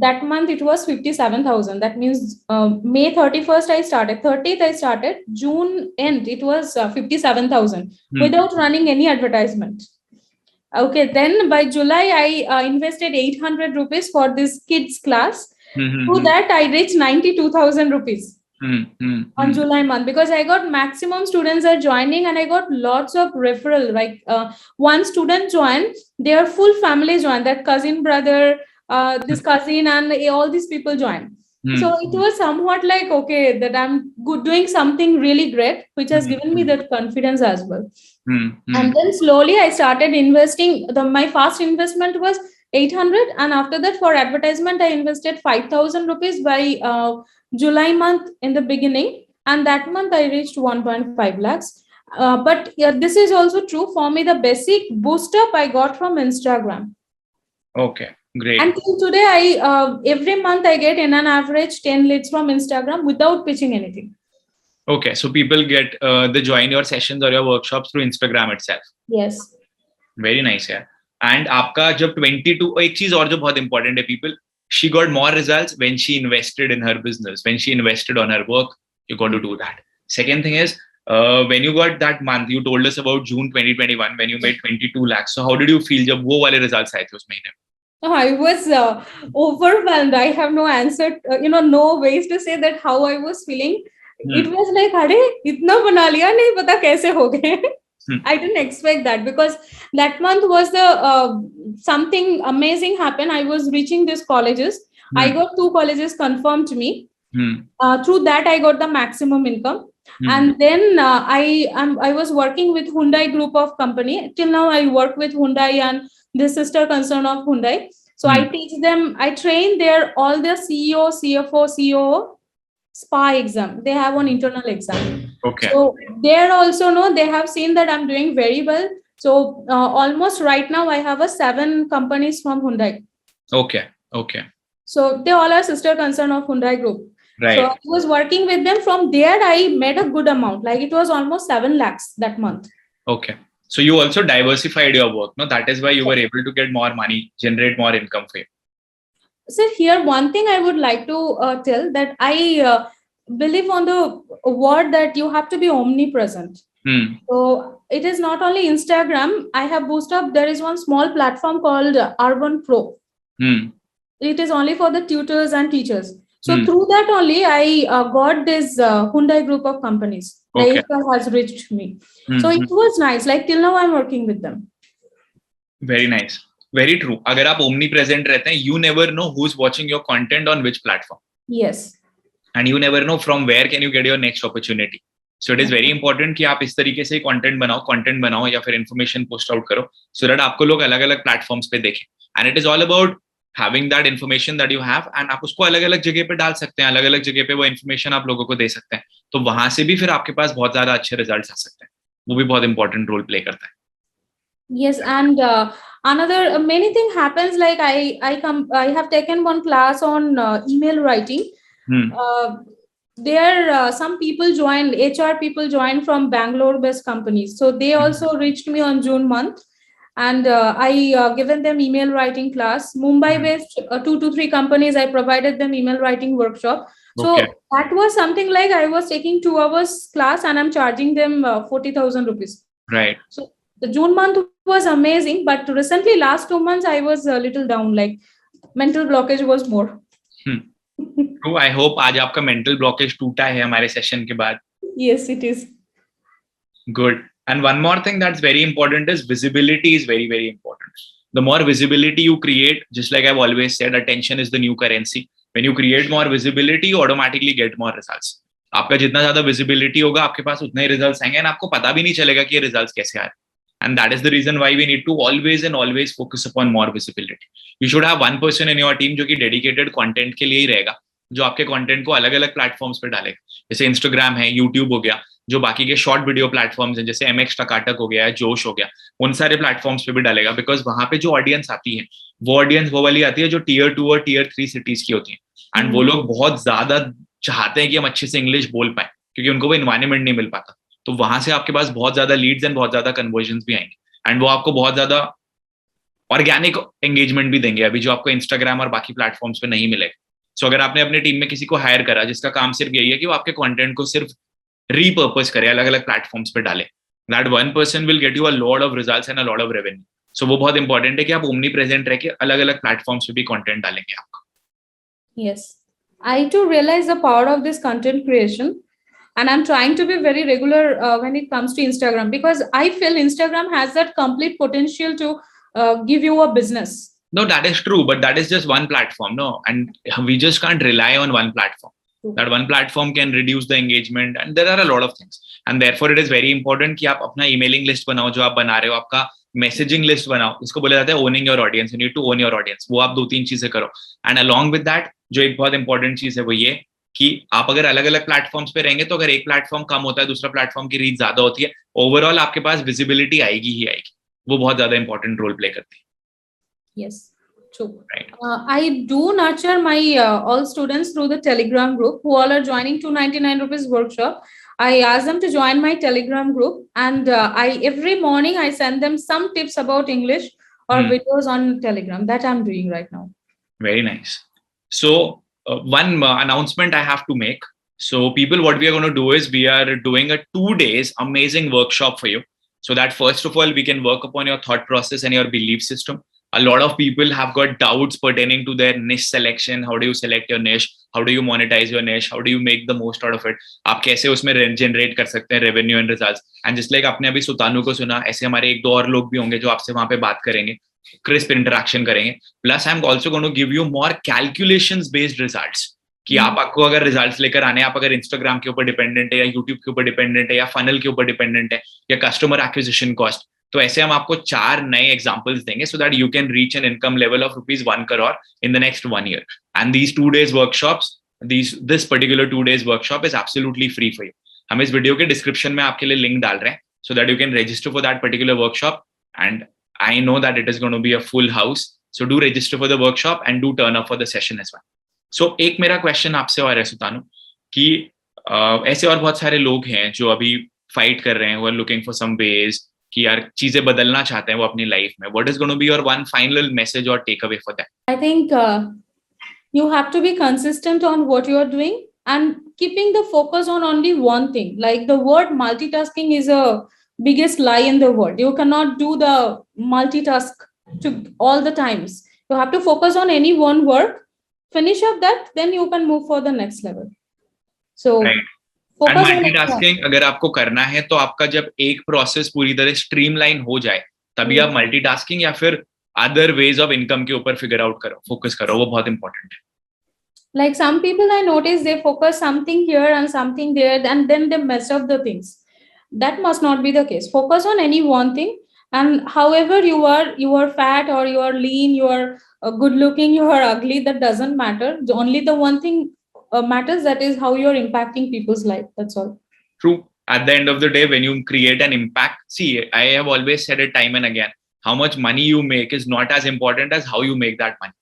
That month it was 57,000. That means May 31st I started, 30th I started, June end it was 57,000 without running any advertisement. Okay, then by July I invested 800 rupees for this kids class. Through that I reached 92,000 rupees. On July month, because I got maximum students are joining and I got lots of referral. Like one student joined, their full family joined, that cousin, brother, this cousin, and all these people joined. So it was somewhat like, okay, that I'm doing something really great, which has given me that confidence as well. And then slowly I started investing. My first investment was 800, and after that for advertisement I invested 5,000 rupees by July month in the beginning, and that month I reached 1.5 lakhs. But this is also true for me. The basic boost up I got from Instagram. Okay, great. And till today, every month I get in an average 10 leads from Instagram without pitching anything. Okay, so people get they join your sessions or your workshops through Instagram itself. Yes. Very nice, yeah. And आपका जब 22, एक चीज और जो बहुत important है, people, she got more results when she invested in her business, when she invested on her work. You got to do that. Second thing is, when you got that month, you told us about June 2021 when you made 22 lakhs. So how did you feel जब वो वाले results आए थे उस महीने? I was overwhelmed. I have no answer, no ways to say that how I was feeling. It was like, अरे इतना बना लिया, नहीं पता कैसे हो गए. I didn't expect that, because that month was the something amazing happened. I was reaching these colleges. I got 2 colleges confirmed to me. Through that I got the maximum income. And then I was working with Hyundai group of company. Till now I work with Hyundai and the sister concern of Hyundai. So I teach them, I train all their CEO, CFO, COO. SPA exam. They have one internal exam. Okay. So there also, no, they have seen that I'm doing very well. So almost right now I have 7 companies from Hyundai. Okay. Okay. So they all are sister concern of Hyundai Group. Right. So I was working with them. From there, I made a good amount. Like it was almost 7 lakhs that month. Okay. So you also diversified your work. No, that is why you were able to get more money, generate more income for you. So here, one thing I would like to tell that I believe on the word that you have to be omnipresent. So it is not only Instagram. I have boosted up. There is one small platform called Urban Pro. It is only for the tutors and teachers. So through that only, I got this Hyundai Group of companies. Okay. Like has reached me. So it was nice. Like till now, I'm working with them. Very nice. Very true. अगर आप omnipresent रहते हैं, you never know who's watching your content on which platform. Yes. And you never know from where can you get your next opportunity. So it is very important कि आप इस तरीके से content बनाओ या फिर information post out करो, so that आपको लोग अलग-अलग platforms पे देखें. And it is all about having that information that you have, and आप उसको अलग-अलग जगह पे डाल सकते हैं, अलग-अलग जगह पे वो information आप लोगों को दे सकते हैं. तो वहां से भी फिर आपके पास बहुत ज्यादा अच्छे रिजल्ट्स आ सकते हैं. वो भी बहुत important role play करता है. Yes, and another many thing happens. Like I have taken one class on email writing. There some people joined, HR people joined from Bangalore based companies. So they also reached me on June month, and I given them email writing class. Mumbai based 2 to 3 companies, I provided them email writing workshop. So that was something like I was taking 2 hours class and I'm charging them 40,000 rupees. Right. So the June month was amazing, but recently last 2 months I was a little down, like mental blockage was more. True. I hope आज आपका mental blockage टूटा है हमारे session के बाद. Yes, it is. Good. And one more thing that's very important is visibility is very, very important. The more visibility you create, just like I've always said, attention is the new currency. When you create more visibility, you automatically get more results. आपका जितना ज्यादा visibility होगा, आपके पास उतने ही results आएंगे, and आपको पता भी नहीं चलेगा कि ये results कैसे आ रहे हैं. And that is the reason why we need to always focus upon more visibility. You should have one person in your team जो कि dedicated content के लिए ही रहेगा, जो आपके content को अलग-अलग platforms पे डालेगा. जैसे Instagram है, YouTube हो गया, जो बाकी के शॉर्ट वीडियो प्लेटफॉर्म्स हैं, जैसे MX टकाटक हो गया, जोश हो गया, उन सारे प्लेटफॉर्म्स पे भी डालेगा. बिकॉज वहां पे जो ऑडियंस आती है, वो ऑडियंस वो वाली आती है जो Tier 2 और Tier 3 सिटीज की होती है. एंड वो लोग बहुत ज्यादा चाहते हैं कि हम अच्छे से इंग्लिश बोल पाए, क्योंकि उनको वो इन्वायरमेंट नहीं मिल पाता. तो वहां से आपके पास बहुत ज्यादा लीड्स एंड बहुत ज्यादा कन्वर्जन्स भी आएंगे, एंड वो आपको बहुत ज्यादा ऑर्गेनिक एंगेजमेंट भी देंगे, अभी जो आपको इंस्टाग्राम और बाकी प्लेटफॉर्म्स पे नहीं मिलेगा. सो अगर आपने अपनी टीम में किसी को हायर करा जिसका काम सिर्फ यही है कि वो आपके कंटेंट को सिर्फ repurpose करे, अलग अलग प्लेटफॉर्म्स पे डाले, that one person will get you a lot of results and a lot of revenue. So वो बहुत इंपॉर्टेंट है कि आप ओमनी प्रेजेंट रह के अलग अलग प्लेटफॉर्म्स पे भी कंटेंट डालेंगे आपका. Yes, I too realize the power of this content creation, and I'm trying to be very regular when it comes to Instagram, because I feel Instagram has that complete potential to give you a business. No, that is true, but that is just one platform. No, and we just can't rely on one platform. That one platform can reduce the engagement, and there are a lot of things, and therefore it is very important कि आप अपना emailing list बनाओ जो आप बना रहे हो, आपका messaging list बनाओ. इसको बोला जाता है owning your audience. You need to own your audience. वो आप 2-3 चीजें करो, and along with that जो एक बहुत important चीज है वो ये कि आप अगर अलग अलग प्लेटफॉर्म्स पे रहेंगे, तो अगर एक प्लेटफॉर्म कम होता है, दूसरा प्लेटफॉर्म की रीच ज्यादा होती है, ओवरऑल आपके पास विजिबिलिटी आएगी ही आएगी. वो बहुत ज्यादा इंपॉर्टेंट रोल प्ले करती है. Yes. True. Right. I do nurture my all students through the Telegram group who all are joining 299 rupees workshop. I ask them to join my Telegram group, and I every morning I send them some tips about English or videos on Telegram. That I'm doing right now. Very nice. So one announcement I have to make. So people, what we are going to do is we are doing a 2 days amazing workshop for you. So that first of all, we can work upon your thought process and your belief system. A lot of people have got doubts pertaining to their niche selection. How do you select your niche? How do you monetize your niche? How do you make the most out of it? आप कैसे उसमें generate कर सकते हैं revenue and results? And just like आपने अभी सुतानु को सुना, ऐसे हमारे 1-2 और लोग भी होंगे जो आपसे वहां पे बात करेंगे, crisp interaction करेंगे. Plus I'm also going to give you more calculations based results. कि आपको अगर रिजल्ट्स लेकर आने, आप अगर इंस्टाग्राम के ऊपर डिपेंडेंट है, या यूट्यूब के ऊपर डिपेंडेंट है, या फनल के ऊपर डिपेंडेंट है, या कस्टमर एक्विजिशन कॉस्ट, तो ऐसे हम आपको 4 नए एग्जांपल्स देंगे, so that you can reach an income level of ₹1 crore in the next 1 year. And these 2 days workshops this particular 2 days workshop is absolutely free for you. हम इस video के description में आपके लिए लिंक डाल रहे हैं so that you can register for that particular workshop, and I know that it is going to be a full house, so do register for the workshop and do turn up for the session as well. So एक मेरा question आपसे और है सुतानु कि ऐसे और बहुत सारे लोग हैं जो अभी फाइट कर रहे हैं, वो लुकिंग फॉर सम वेज कि यार चीजें बदलना चाहते हैं वो अपनी लाइफ में. What is going to be your one final message और take away for that? I think you have to be consistent on what you are doing and keeping the focus on only one thing. Like the word multitasking is a biggest lie in the world. You cannot do the multitask to all the times. You have to focus on any one work, finish up that, then you can move for the next level. So Right. And focus on multitasking अगर आपको करना है तो आपका जब एक process पूरी तरह स्ट्रीमलाइन हो जाए तभी आप मल्टीटास्किंग या फिर अदर वेज ऑफ इनकम के ऊपर फिगर आउट करो, फोकस करो, वो बहुत इंपॉर्टेंट है. like some people I notice they focus something here and something there and then they mess up the things. That must not be the case. Focus on any one thing, and however you are fat or you are lean, you are good looking, you are ugly, that doesn't matter. Only the one thing matters, that is how you are impacting people's life. That's all. True. At the end of the day, when you create an impact, see, I have always said it time and again, how much money you make is not as important as how you make that money.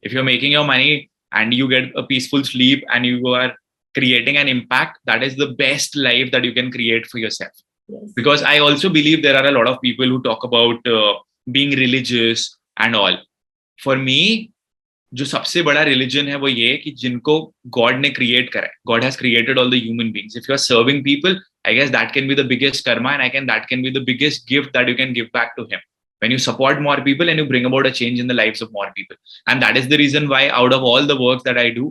If you're making your money and you get a peaceful sleep and you are creating an impact, that is the best life that you can create for yourself. Yes. Because I also believe there are a lot of people who talk about being religious and all. For me, जो सबसे बड़ा religion है वो ये है कि जिनको God ने क्रिएट करा है. God has created all the human beings. If you are serving people, I guess that can be the biggest karma and that can be the biggest gift that you can give back to him. When you support more people and you bring about a change in the lives of more people. And that is the reason why out of all the work that I do,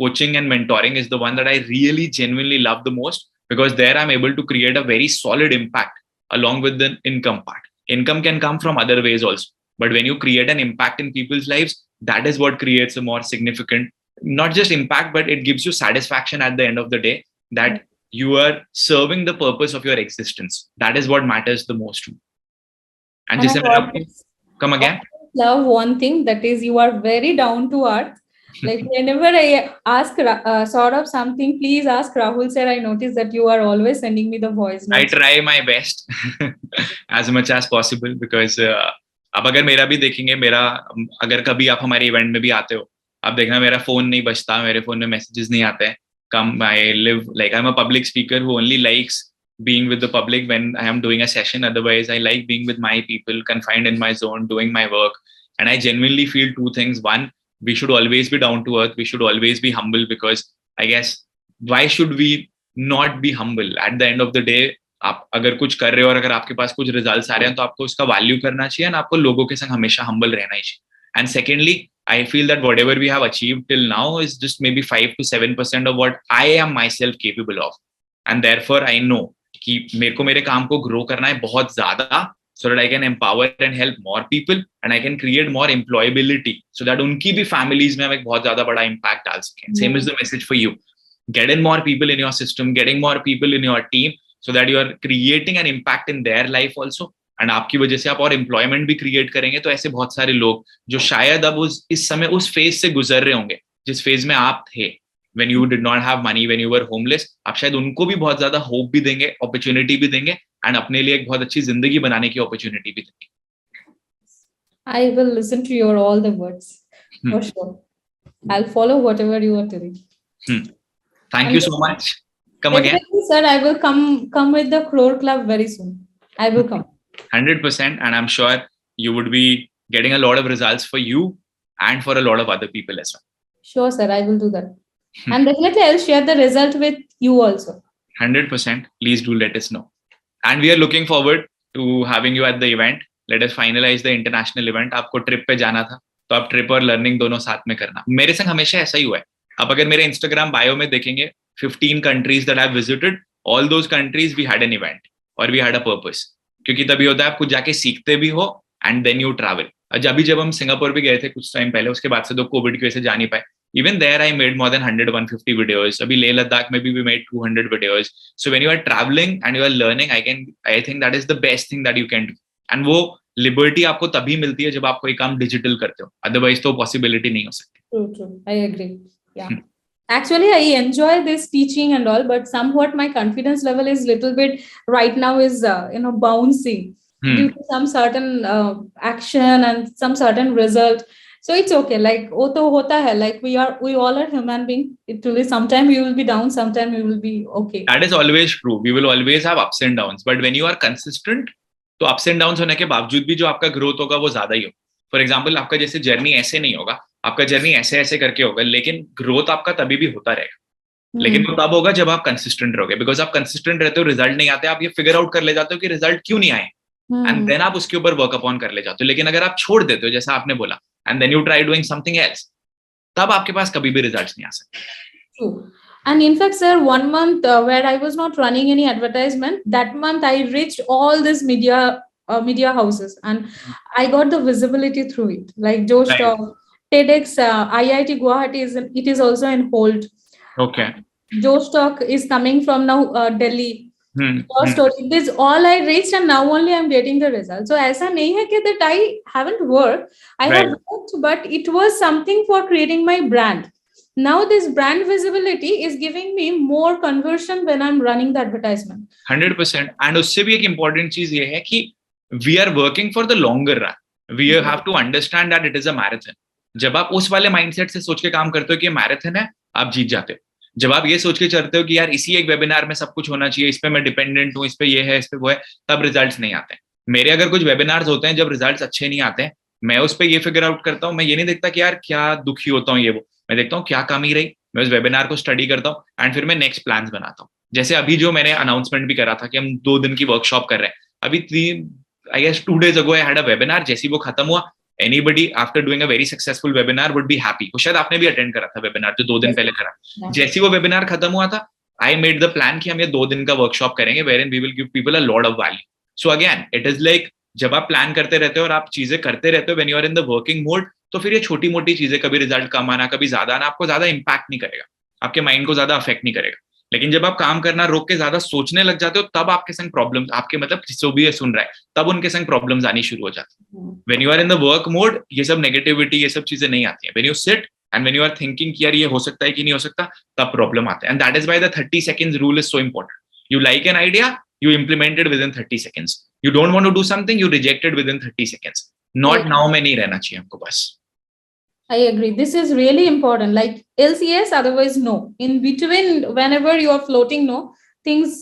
coaching and mentoring is the one that I really genuinely love the most, because there I'm able to create a very solid impact along with the income part. Income can come from other ways also. But when you create an impact in people's lives, that is what creates a more significant, not just impact, but it gives you satisfaction at the end of the day that you are serving the purpose of your existence. That is what matters the most to me. And And just I always come again. love one thing, that is you are very down to earth. Like whenever I ask sort of something, please ask Rahul sir. I notice that you are always sending me the voice I notes. try my best as much as possible, because अब अगर मेरा भी देखेंगे, मेरा अगर कभी आप हमारे इवेंट में भी आते हो, आप देखना मेरा फोन नहीं बजता, मेरे फोन में मैसेजेस नहीं आते हैं. Come I live like I am a public speaker who only likes being with the public when I am doing a session. Otherwise, I like being with my people, confined in my zone, doing my work. And I genuinely feel two things. One, we should always be down to earth. We should always be humble, because I guess why should we not be humble? At the end of the day, आप अगर कुछ कर रहे हो और अगर आपके पास कुछ रिजल्ट्स आ रहे हैं तो आपको उसका वैल्यू करना चाहिए और आपको लोगों के संग हमेशा हम्बल रहना ही चाहिए. And secondly, I feel that whatever we have achieved till now is just maybe 5 to 7% of what I am myself capable of. And therefore, I know कि मेरे को मेरे काम को ग्रो करना है बहुत ज्यादा, so that I can empower and help more people and I can create more employability so that उनकी भी families में हम एक बहुत ज्यादा बड़ा impact डाल सकें. Same is the message for you. Get in more people in your system, getting more people in your team, so that you are creating an impact in their life also. And आपकी वजह से आप और employment भी create करेंगे. तो ऐसे बहुत सारे लोग जो शायद अब इस समय उस फेज से गुजर रहे होंगे जिस फेज में आप थे, when you did not have money, when you were homeless, आप शायद उनको भी बहुत ज्यादा होप भी देंगे, अपॉर्चुनिटी भी देंगे, एंड अपने लिए एक बहुत अच्छी जिंदगी बनाने की अपॉर्चुनिटी भी देंगे. I will listen to your all the words for sure. I'll follow whatever you are telling. Thank you so much. Come again. Definitely, sir. I will come with the Crore Club very soon. I will come. 100%, and I'm sure you would be getting a lot of results for you and for a lot of other people as well. Sure, sir. I will do that. And definitely I'll share the result with you also. 100%. Please do let us know. And we are looking forward to having you at the event. Let us finalize the international event. आपको trip पे जाना था तो आप trip और learning दोनों साथ में करना. मेरे संग हमेशा ऐसा ही हुआ है. आप अगर मेरे इंस्टाग्राम बायो में देखेंगे, 15 countries that I've visited, all those countries we had an event or we had a purpose. क्योंकि तभी होता है आप कुछ जाके सीखते भी हो and then you travel. अभी जब हम सिंगापुर भी गए थे कुछ टाइम पहले, उसके बाद से तो कोविड की वजह से जा नहीं पाए. Even there, I made more than 100-150 videos. Abhi Leh Ladakh, maybe we made 200 videos. So when you are traveling and you are learning, I think that is the best thing that you can do. And वो liberty आपको तभी मिलती है जब आप कोई काम digital करते हो. Otherwise तो possibility नहीं हो सकती. True. I agree. Yeah. Actually, I enjoy this teaching and all, but somewhat my confidence level is little bit right now is bouncing due to some certain action and some certain result. So it's okay. Like wo to hota hai. Like we all are human being. It will be sometime we will be down, sometime we will be okay. That is always true. We will always have ups and downs. But when you are consistent, तो ups and downs होने के बावजूद भी जो आपका growth होगा वो ज्यादा ही होगा. फॉर एग्जाम्पल आपका जैसे जर्नी ऐसे नहीं होगा, आपका जर्नी ऐसे ऐसे करके होगा, लेकिन ग्रोथ आपका तभी भी होता रहेगा. लेकिन वो तब होगा जब आप कंसिस्टेंट रहोगे. बिकॉज आप कंसिस्टेंट रहते हो, रिजल्ट नहीं आते, आप ये फिगर आउट कर ले जाते हो कि रिजल्ट क्यों नहीं आए, एंड देन आप उसके ऊपर वर्क अपॉन कर ले जाते हो. लेकिन अगर आप छोड़ देते हो जैसा आपने बोला, and then you try doing something else, तब आपके पास कभी भी रिजल्ट नहीं आ सकते. True. And in fact, sir, 1 month where I was not running any advertisement, that month I reached all these media houses, and I got the visibility through it. Like Josh Right. Talk, TEDx, IIT Guwahati it is also in hold. Okay. Josh Talk is coming from now Delhi. Story. This all I reached, and now only I'm getting the result. So ऐसा नहीं है कि that I haven't worked. I Right. have worked, but it was something for creating my brand. Now this brand visibility is giving me more conversion when I'm running the advertisement. 100%. And उससे भी एक important चीज ये है कि we are working for the longer run. We have to understand that it is a marathon. जब आप उस वाले माइंडसेट से सोच के काम करते हो कि ये मैराथन है, आप जीत जाते हो. जब आप ये सोच के चलते हो कि यार इसी एक वेबिनार में सब कुछ होना चाहिए, इस पे मैं डिपेंडेंट हूँ, इस पे ये है, इस पे वो है, तब रिजल्ट्स नहीं आते. मेरे अगर कुछ वेबिनार्स होते हैं जब रिजल्ट्स अच्छे नहीं आते, मैं उस पे ये फिगर आउट करता हूँ. मैं ये नहीं देखता कि यार क्या दुखी होता हूँ ये वो, मैं देखता हूँ क्या कमी रही, मैं उस वेबिनार को स्टडी करता हूँ, एंड फिर मैं नेक्स्ट प्लान्स बनाता हूँ. जैसे अभी जो मैंने अनाउंसमेंट भी करा था कि हम 2 दिन की वर्कशॉप कर रहे हैं, अभी I guess 2 days ago I had a webinar. जैसे वो खत्म हुआ, anybody after doing a very successful webinar would be happy. वो शायद आपने भी अटेंड करा था वेबिनार जो 2 दिन पहले करा. जैसे वो वेबिनार खत्म हुआ था, I made the plan कि हम ये 2 दिन का वर्कशॉप करेंगे wherein we will give people a lot of value. So again, it is like जब आप प्लान करते रहते हो और आप चीजें करते रहते हो when you are in the working mode, तो फिर ये छोटी मोटी चीजें कभी रिजल्ट कम आना, कभी ज्यादा आना, आपको ज्यादा इम्पैक्ट नहीं करेगा, आपके माइंड को ज्यादा अफेक्ट नहीं करेगा. लेकिन जब आप काम करना रोक के ज्यादा सोचने लग जाते हो, तब आपके संग प्रॉब्लम्स, आपके मतलब जो भी सुन रहा है, तब उनके संग प्रॉब्लम्स आनी शुरू हो जाती है. When you are in the work mode, ये सब नेगेटिविटी, ये सब चीजें नहीं आती है. When you sit and when you are thinking कि यार ये हो सकता है कि नहीं हो सकता, तब प्रॉब्लम आते हैं. And that is why the 30 seconds rule is so important. You like an idea, you implement it within 30 seconds. You don't want to do something, you reject it within 30 seconds. Not Right. now में नहीं रहना चाहिए हमको बस. I agree. This is really important. Like else yes, otherwise no. In between, whenever you are floating, no, things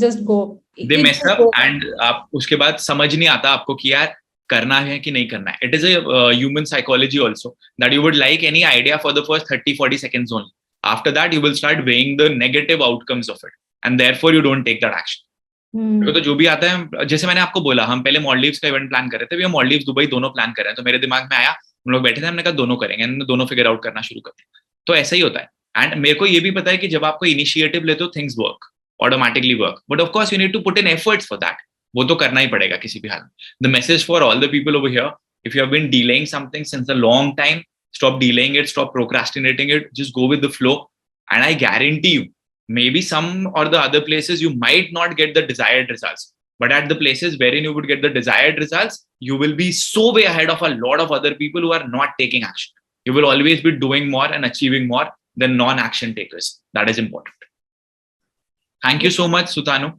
just go. They It mess just up go. and आप उसके बाद समझ नहीं आता आपको कि यार करना है कि नहीं करना है. It is a human psychology also that you would like any idea for the first 30-40 seconds only. After that, you will start weighing the negative outcomes of it, and therefore you don't take that action. तो जो भी आता है, जैसे मैंने आपको बोला, हम पहले मॉलडीव्स का इवेंट प्लान कर रहे थे, भी हम मॉलडीव्स दुबई दोनों प्लान कर रहे हैं. तो मेरे दिमाग में आया, हम लोग बैठे थे, हमने कहा दोनों करेंगे, हमने दोनों फिगर आउट करना शुरू कर दिया. तो ऐसा ही होता है. एंड मेरे को ये भी पता है कि जब आपको इनिशिएटिव लेते हो, things work automatically work. But of course you need to put in efforts for that. वो तो करना ही पड़ेगा किसी भी हाल में. The message for all the people over here, if you have been delaying something since a long time, stop delaying it, stop procrastinating it, just go with the flow. And I guarantee you, maybe some or the other places you might not get the desired results, but at the places wherein you would get the desired results, you will be so way ahead of a lot of other people who are not taking action. You will always be doing more and achieving more than non-action takers. That is important. Thank you so much, Sutanu,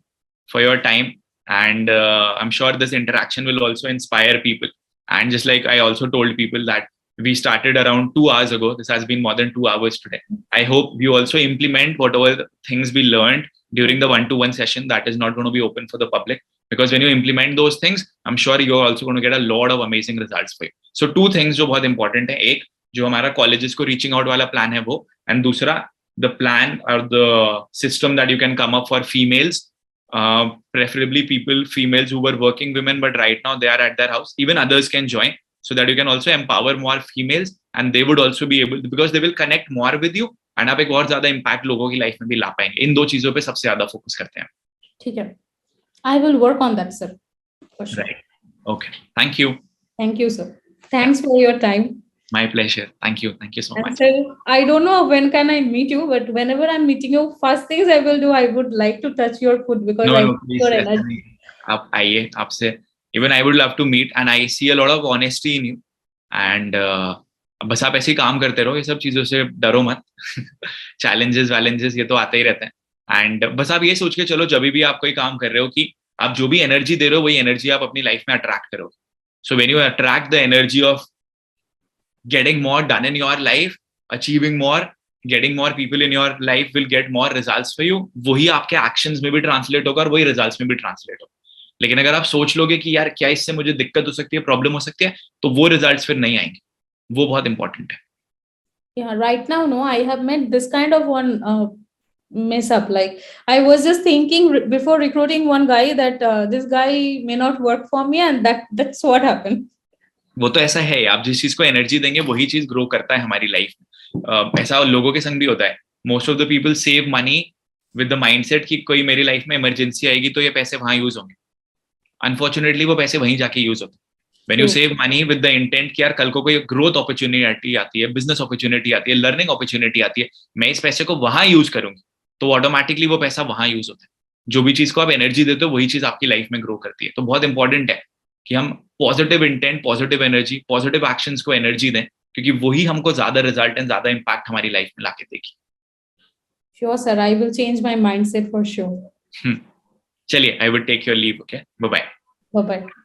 for your time. And I'm sure this interaction will also inspire people. And just like I also told people that we started around 2 hours ago, this has been more than 2 hours today. I hope you also implement whatever things we learned during the one-to-one session that is not going to be open for the public. Because when you implement those things, I'm sure you're also going to get a lot of amazing results for you. So 2 things जो बहुत important है. एक जो हमारा colleges को reaching out वाला plan है वो, and दूसरा the plan or the system that you can come up for females, preferably females who were working women, but right now they are at their house. Even others can join, so that you can also empower more females, and they would also be able, because they will connect more with you, and आप एक और ज्यादा impact लोगों की life में भी ला पाएंगे. इन 2 चीजों पे सबसे ज्यादा focus करते हैं. ठीक है. I will work on that, sir. For sure. Right. Okay. Thank you. Thank you, sir. Thanks for your time. My pleasure. Thank you. Thank you so And much. sir, I don't know when can I meet you, but whenever I'm meeting you, first things I will do, I would like to touch your foot because I No, need please. your energy. आप आइए, आपसे even I would love to meet, and I see a lot of honesty in you, and अब बस आप ऐसे ही काम करते रहो, ये सब चीजों से डरो मत। चैलेंजेस वैलेंजेस ये तो आते ही रहते हैं। एंड बस आप ये सोच के चलो जब भी आप कोई काम कर रहे हो कि आप जो भी एनर्जी दे रहे हो वही एनर्जी आप अपनी लाइफ में अट्रैक्ट करो। So when you attract the energy of getting more done in your life, achieving more, getting more people in your life will get more results for you, वही आपके actions में भी translate होगा और वही results में भी ट्रांसलेट होगा। लेकिन अगर आप सोच लोगे कि यार क्या इससे मुझे दिक्कत हो सकती है, प्रॉब्लम हो सकती है, तो वो रिजल्ट्स फिर नहीं आएंगे। वो बहुत इंपॉर्टेंट है। Yeah, right now, no, I have met this kind of one mess up. Like, I was just thinking before recruiting one guy that this guy may not work for me, and that's what happened. वो तो ऐसा है, आप जिस चीज को energy देंगे वही चीज ग्रो करता है हमारी लाइफ में। ऐसा लोगों के संग भी होता है। Most of the people save money with the mindset कि कोई मेरी लाइफ में इमरजेंसी आएगी तो ये पैसे वहां यूज होंगे। अनफॉर्चुनेटली वो पैसे वहीं जाके यूज होते हैं। When you save money with the intent कि यार कल को कोई ग्रोथ अपॉर्चुनिटी आती है, बिजनेस अपॉर्चुनिटी आती है, लर्निंग अपॉर्चुनिटी आती है, मैं इस पैसे को वहां यूज करूंगी, तो ऑटोमेटिकली वो पैसा वहां यूज होता है। जो भी चीज को आप एनर्जी देते हो वही चीज आपकी लाइफ में ग्रो करती है। तो बहुत इंपॉर्टेंट है कि हम positive intent, positive energy, positive actions को एनर्जी दें, क्योंकि वही हमको ज्यादा रिजल्ट एंड ज्यादा इंपैक्ट हमारी लाइफ में लाके देगी। Sure, sir. I will change my mindset for sure. चलिए, I would take your leave. Okay, bye bye. Bye bye.